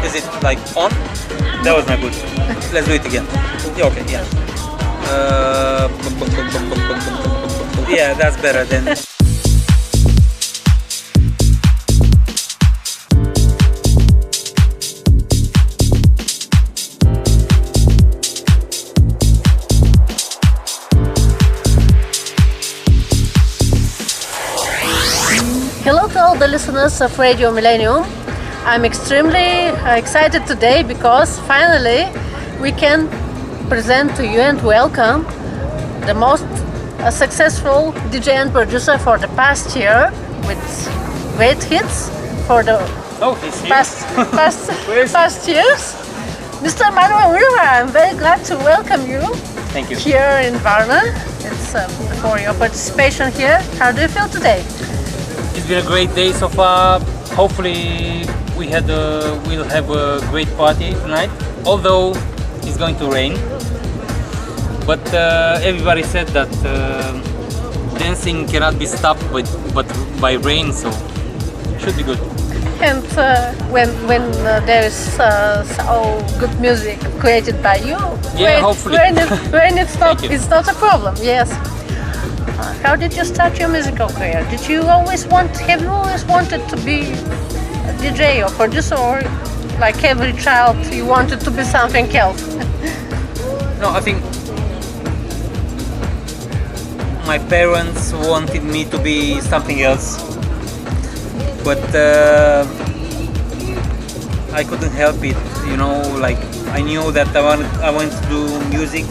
Is it like on? That was not good. Let's do it again. Yeah, okay, yeah. Yeah, that's better then. Hello to all the listeners of Radio Millenium. I'm extremely excited today because finally we can present to you and welcome the most successful DJ and producer for the past year with great hits for the past years. Mr. Manuel Riva, I'm very glad to welcome you. Thank you. Here in Varna. It's for your participation here. How do you feel today? It's been a great day so far. Hopefully we'll have a great party tonight, although it's going to rain. But everybody said that dancing cannot be stopped but by rain, so it should be good. And when there is so good music created by you, hopefully. when it's not a problem. Yes. How did you start your musical career? Have you always wanted to be a DJ or producer, or like every child you wanted to be something else? No, I think my parents wanted me to be something else, but I couldn't help it, you know, like I knew that I wanted to do music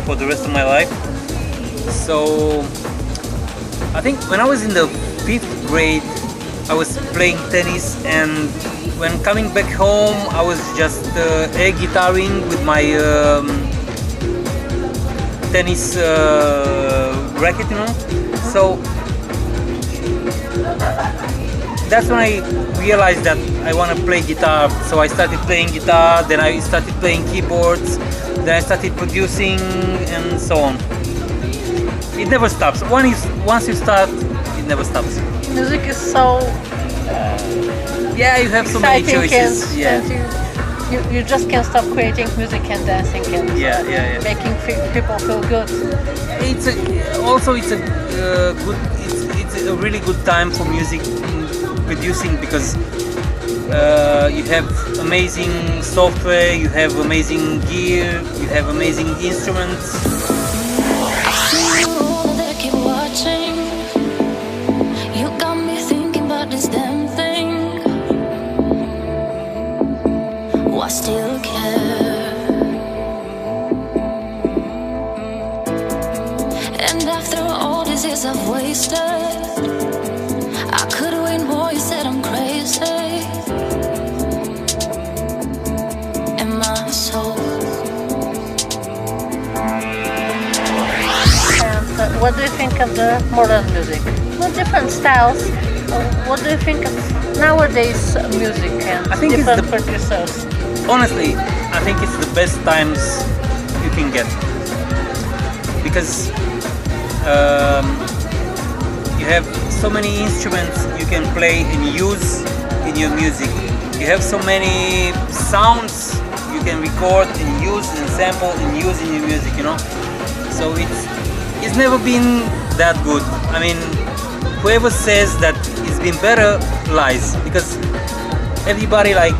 for the rest of my life. So I think when I was in the 5th grade, I was playing tennis, and when coming back home, I was just air guitaring with my tennis racket, you know. So that's when I realized that I want to play guitar. So I started playing guitar, then I started playing keyboards, then I started producing, and so on. It never stops. Once you start, it never stops. Music is so you have so many choices. And you just can't stop creating music and dancing and making people feel good. It's a really good time for music producing, because you have amazing software, you have amazing gear, you have amazing instruments. I still care, and after all these years I've wasted, I could wait more. You said I'm crazy, and my soul. And what do you think of the modern music? What different styles? What do you think of nowadays music and different producers? Honestly, I think it's the best times you can get, because you have so many instruments you can play and use in your music. You have so many sounds you can record and use and sample and use in your music, you know. So it's never been that good. I mean, whoever says that it's been better lies, because everybody like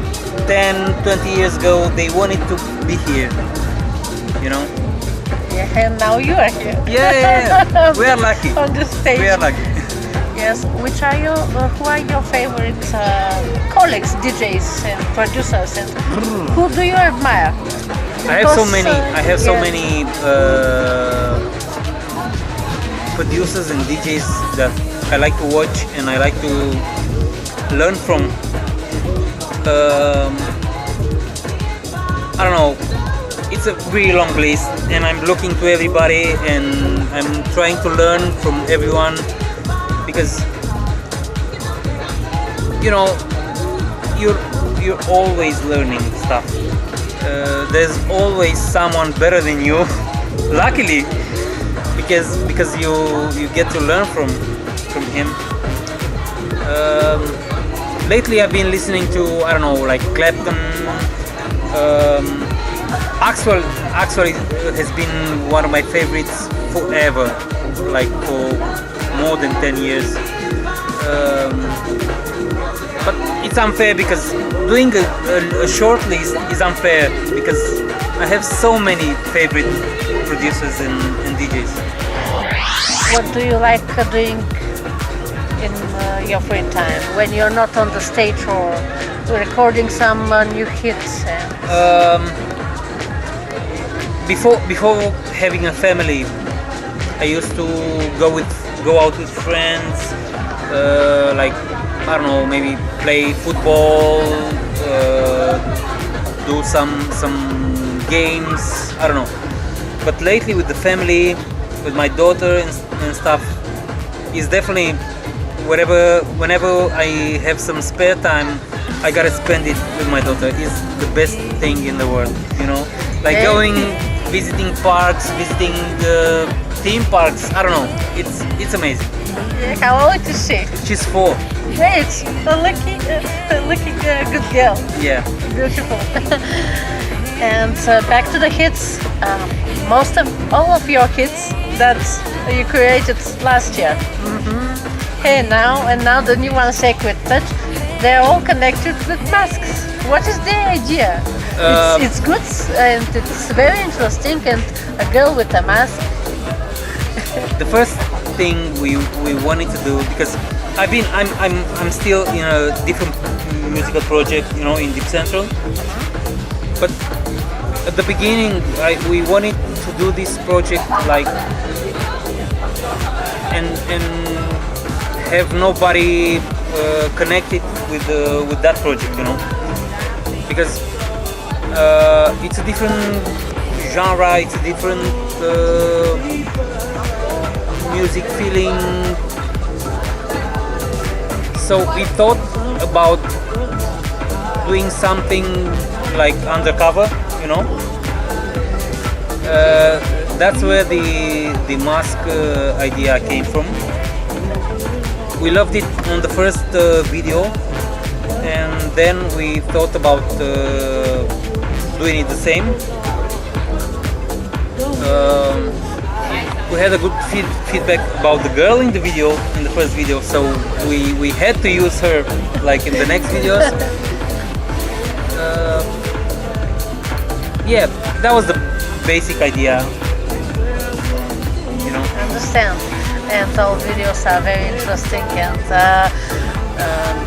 10, 20 years ago, they wanted to be here, you know? Yeah, and now you are here. Yeah. We are lucky. On the stage. We are lucky. Yes. Who are your favorite colleagues, DJs and producers, and who do you admire? I have so many producers and DJs that I like to watch and I like to learn from. I don't know, it's a really long list, and I'm looking to everybody and I'm trying to learn from everyone, because you know, you're always learning stuff. There's always someone better than you, luckily, because you get to learn from him. lately I've been listening to, I don't know, like Clapton. Actually has been one of my favorites forever, like for more than 10 years. But it's unfair because doing a short list is unfair because I have so many favorite producers and DJs. What do you like doing in your free time when you're not on the stage or recording some new hits? Before having a family, I used to go out with friends, like I don't know, maybe play football, do some games. I don't know. But lately with the family, with my daughter and stuff, is definitely whenever I have some spare time, I gotta spend it with my daughter. It's the best thing in the world, you know. Like going, visiting parks, visiting theme parks. I don't know. It's amazing. How old is she? She's 4. Great, looking good girl. Yeah. Beautiful. And back to the hits. All of your hits that you created last year. Hey now the new one, Sacred Touch. They're all connected with masks. What is the idea? It's good and it's very interesting. And a girl with a mask. The first thing we wanted to do, because I'm still in a different musical project, you know, in Deep Central. But at the beginning, we wanted to do this project like and have nobody connected with that project, you know, because it's a different genre, it's a different music feeling. So we thought about doing something like undercover, you know. That's where the mask idea came from. We loved it on the first video, and then we thought about doing it the same. We had a good feedback about the girl in the video, in the first video, so we had to use her like in the next videos. Yeah, that was the basic idea, you know. I understand. And all videos are very interesting and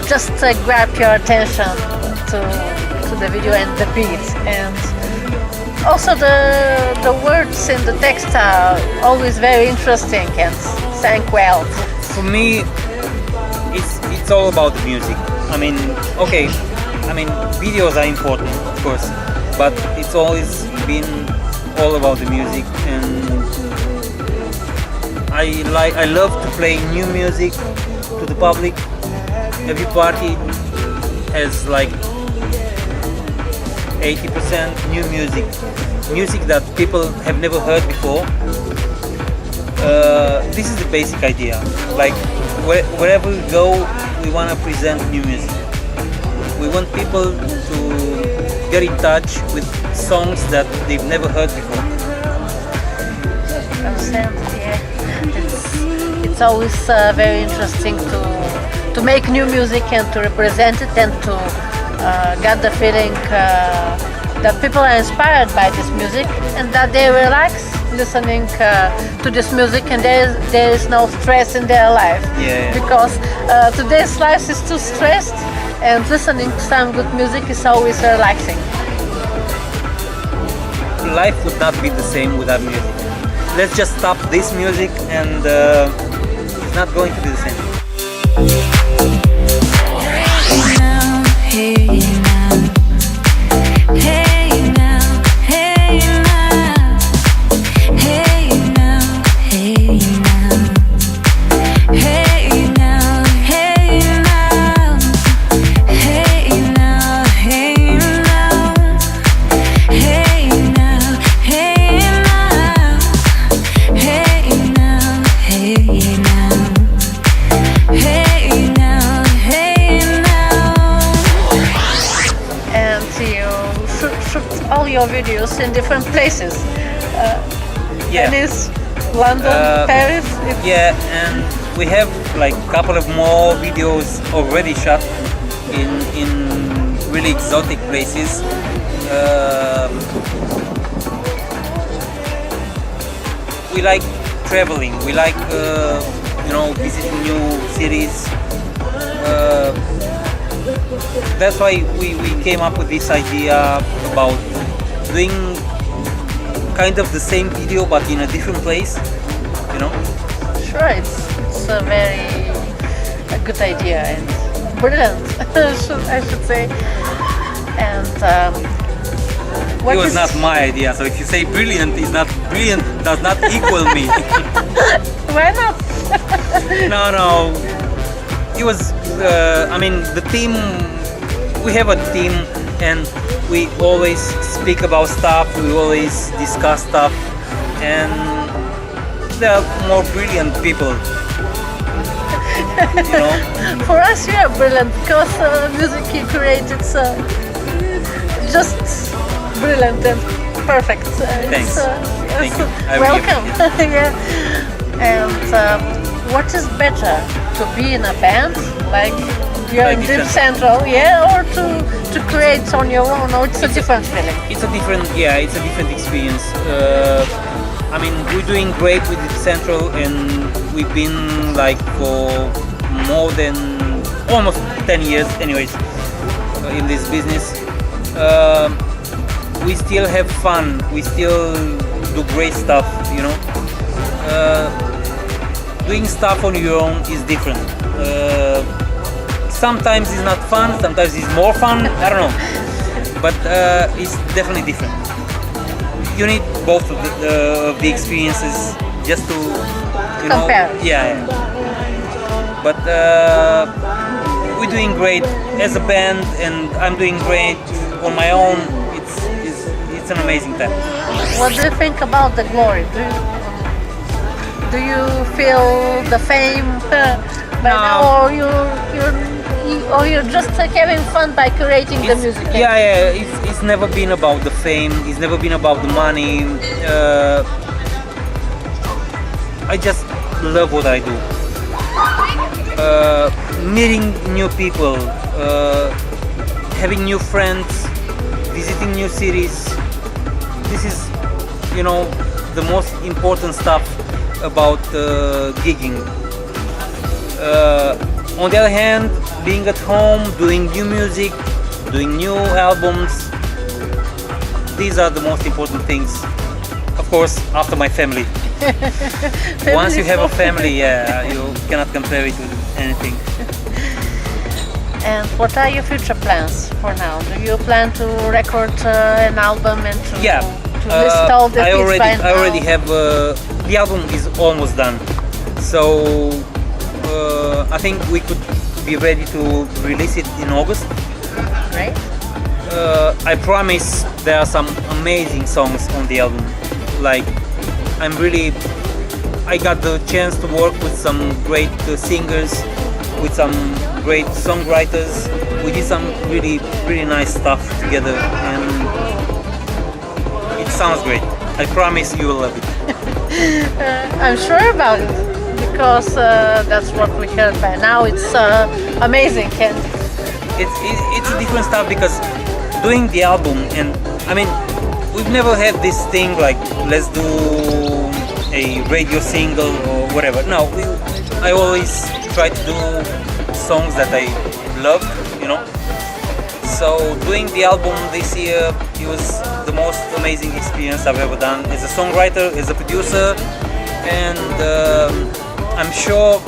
just grab your attention to the video and the beat. And also the words in the text are always very interesting and sang well. For me, it's all about the music. I mean, okay, videos are important, of course, but it's always been all about the music, and I love to play new music to the public. Every party has like 80% new music that people have never heard before. This is the basic idea. Like wherever we go, we want to present new music. We want people to get in touch with songs that they've never heard before. Understand? Yeah. It's always very interesting to make new music and to represent it and to get the feeling that people are inspired by this music and that they relax listening to this music, and there is no stress in their life. Yeah. Because today's life is too stressed, and listening to some good music is always relaxing. Life would not be the same without music. Let's just stop this music and it's not going to be the same. Hey now, venues in different places. Yeah. Venice, London, Paris. Yeah, and we have like a couple of more videos already shot in really exotic places. We like traveling. We like visiting new cities. That's why we came up with this idea about doing kind of the same video but in a different place, you know? Sure, it's a good idea and brilliant, I should say. And it was not my idea, so if you say brilliant, it's not brilliant, does not equal me. Why not? No. It was, the team, we have a team and we always speak about stuff, we always discuss stuff, and there are more brilliant people. You know? For us, you are brilliant because music you create, it's just brilliant and perfect. Thanks. Thank you. Welcome. Yeah. And what is better, to be in a band like you're in Deep Central, or to create on your own, or it's a different feeling? It's a different experience. We're doing great with Deep Central, and we've been like for more than almost 10 years anyways in this business. We still have fun, we still do great stuff, you know. Doing stuff on your own is different. Sometimes it's not fun, sometimes it's more fun, I don't know. But it's definitely different. You need both of the experiences just to, compare. Yeah. But we're doing great as a band, and I'm doing great on my own. It's an amazing time. What do you think about the glory? Do you feel the fame by now, or you're just having fun by creating the music? Yeah. It's never been about the fame. It's never been about the money. I just love what I do. Meeting new people, having new friends, visiting new cities. This is, the most important stuff about gigging. On the other hand, being at home, doing new music, doing new albums, these are the most important things. Of course, after my family. Once you have a family, you cannot compare it with anything. And what are your future plans for now? Do you plan to record an album and to list all the hits by now? I already have, the album is almost done. So I think we could be ready to release it in August. Right. I promise there are some amazing songs on the album. Like, I got the chance to work with some great singers, with some great songwriters. We did some really, really nice stuff together, and it sounds great. I promise you will love it. I'm sure about it, because that's what we heard by now. It's amazing, Ken. It's a different stuff, because doing the album, and we've never had this thing like, let's do a radio single or whatever. No, I always try to do songs that I love, So doing the album this year, it was the most amazing experience I've ever done as a songwriter, as a producer, and I'm sure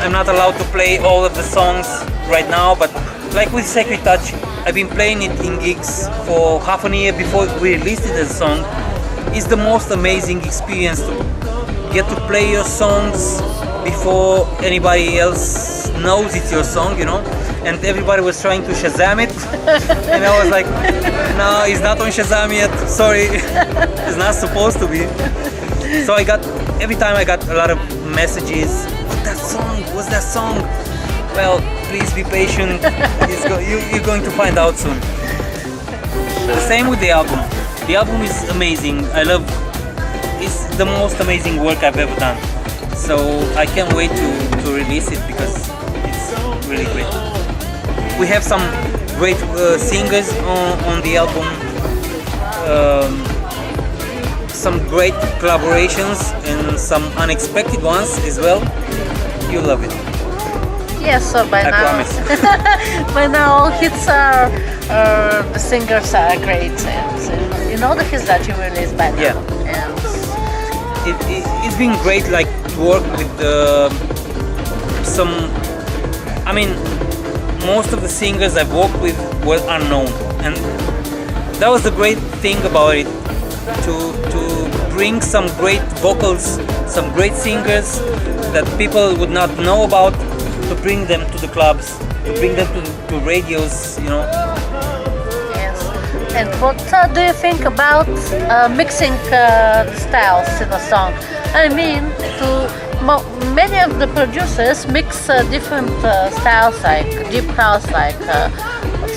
I'm not allowed to play all of the songs right now, but like with Sacred Touch, I've been playing it in gigs for half a year before we released it as a song. It's the most amazing experience to get to play your songs before anybody else knows it's your song, And everybody was trying to Shazam it, and I was like, no, it's not on Shazam yet, sorry, it's not supposed to be. So every time I got a lot of messages, what's that song? Well, please be patient, you're going to find out soon. The same with the album. The album is amazing. It's the most amazing work I've ever done. So I can't wait to release it because it's really great. We have some great singers on the album. Some great collaborations and some unexpected ones as well. You love it. Yes, so by I now, promise. by now all hits are, the singers are great. And, you know the hits that you released by now. Yeah. And It's been great, like to work with some. I mean, most of the singers I've worked with were unknown, and that was the great thing about it. To bring some great vocals, some great singers that people would not know about, to bring them to the clubs, to bring them to radios, you know. yes. And what do you think about mixing the styles in a song? I mean, many of the producers mix different styles, like deep house, like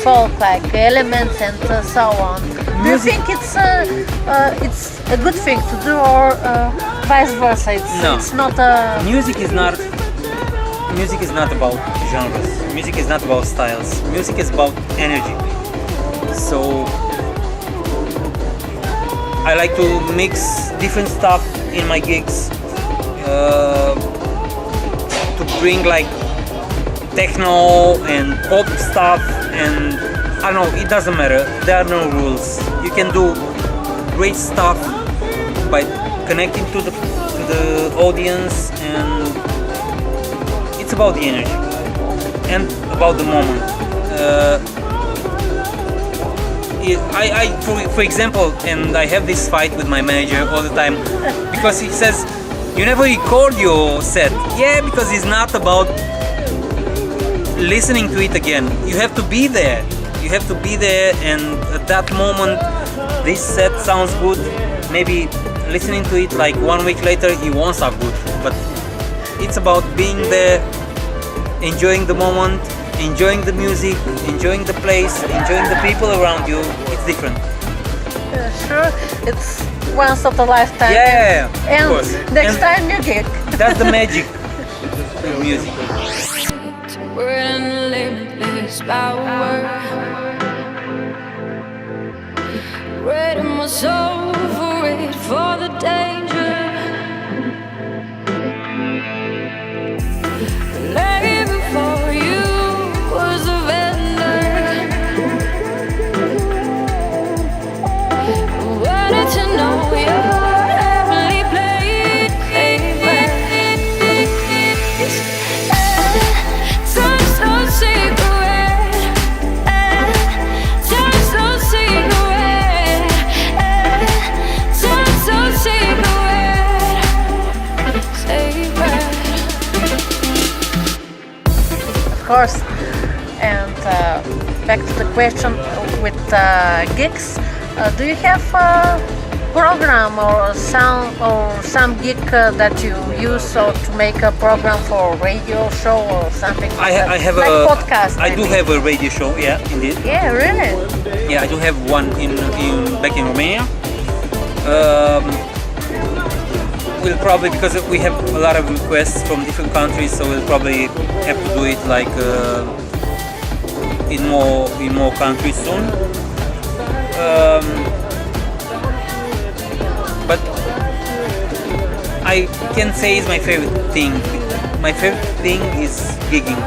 folk, like elements, and so on. Do you think it's a good thing to do, or vice versa? No. It's not a. Music is not about genres. Music is not about styles. Music is about energy. So I like to mix different stuff in my gigs to bring like techno and pop stuff, and I don't know, it doesn't matter. There are no rules. You can do great stuff by connecting to the audience, and it's about the energy and about the moment. For example, and I have this fight with my manager all the time because he says, "You never record your set." Yeah, because it's not about listening to it again. You have to be there. You have to be there, and at that moment, this set sounds good. Maybe listening to it like 1 week later, it won't sound good. But it's about being there, enjoying the moment, enjoying the music, enjoying the place, enjoying the people around you. It's different. Sure, it's once of a lifetime. Yeah, and of course. next And time you gig. that's the magic of music. We're in limitless power. Ready my soul for it, for the danger. Lay before you was a vendor. Wanted to know your heavenly place. Time so secret, time so secret, time so secret, sacred. Of course. And back to the question with gigs. Do you have a program or some gig that you use to make a program for a radio show or something? I have like a podcast. I do maybe? have a radio show. Yeah, indeed. Yeah, really. Yeah, I do have one back in Romania. We'll probably, because we have a lot of requests from different countries, so we'll probably have to do it like in more countries soon. But I can say it's my favorite thing. My favorite thing is gigging,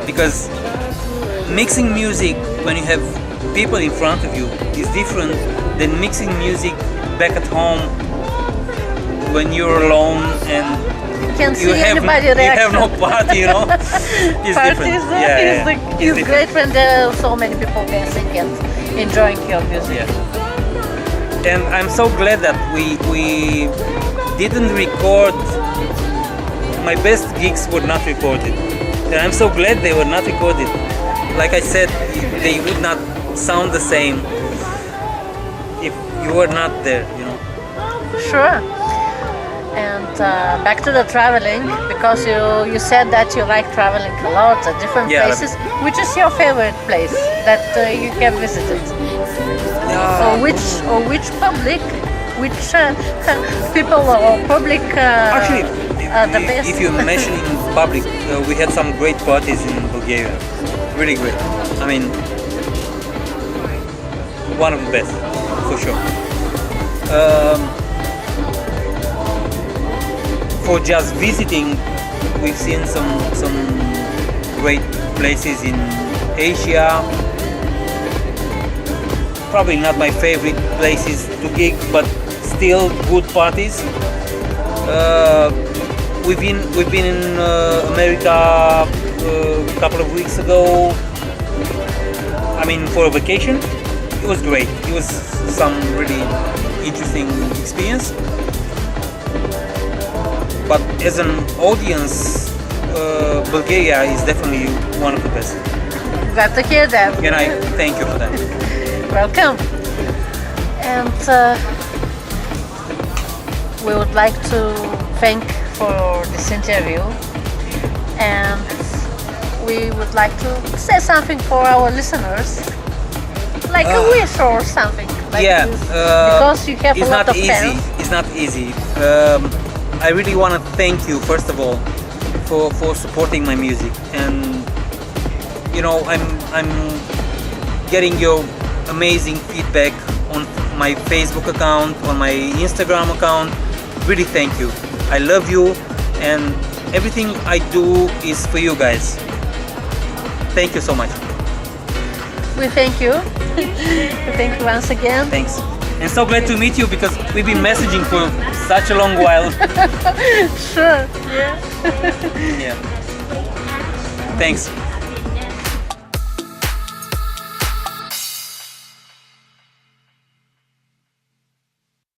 because mixing music when you have people in front of you is different than mixing music back at home when you're alone and Can't see you have anybody you reaction. have no party, you know. It's Party different. is different. great when there are so many people dancing and enjoying your music. Yeah. And I'm so glad that we didn't record. My best gigs were not recorded, and I'm so glad they were not recorded. Like I said, they would not sound the same if you were not there, you know. Sure. And back to the traveling, because you said that you like traveling a lot at different Yeah, places. Which is your favorite place that you have visited? Or which public, which people or public Actually, are the best? if you mention in public, we had some great parties in Bulgaria. Really great. I mean, one of the best, for sure. For just visiting, we've seen some great places in Asia. Probably not my favorite places to gig, but still good parties. We've been in America a couple of weeks ago. I mean, for a vacation. It was great. It was some really interesting experience. But as an audience, Bulgaria is definitely one of the best. Glad to hear that. And I thank you for that. Welcome. And we would like to thank for this interview, and we would like to say something for our listeners, like a wish or something. Like Yeah, this, because you have a lot of fans. It's not easy. I really want to thank you, first of all, for supporting my music. And you know, I'm getting your amazing feedback on my Facebook account, on my Instagram account. Really thank you. I love you, and everything I do is for you guys. Thank you so much. We thank you. We thank you once again. Thanks. And so glad to meet you, because we've been messaging for such a long while. Sure. Yeah. Yeah. Thanks.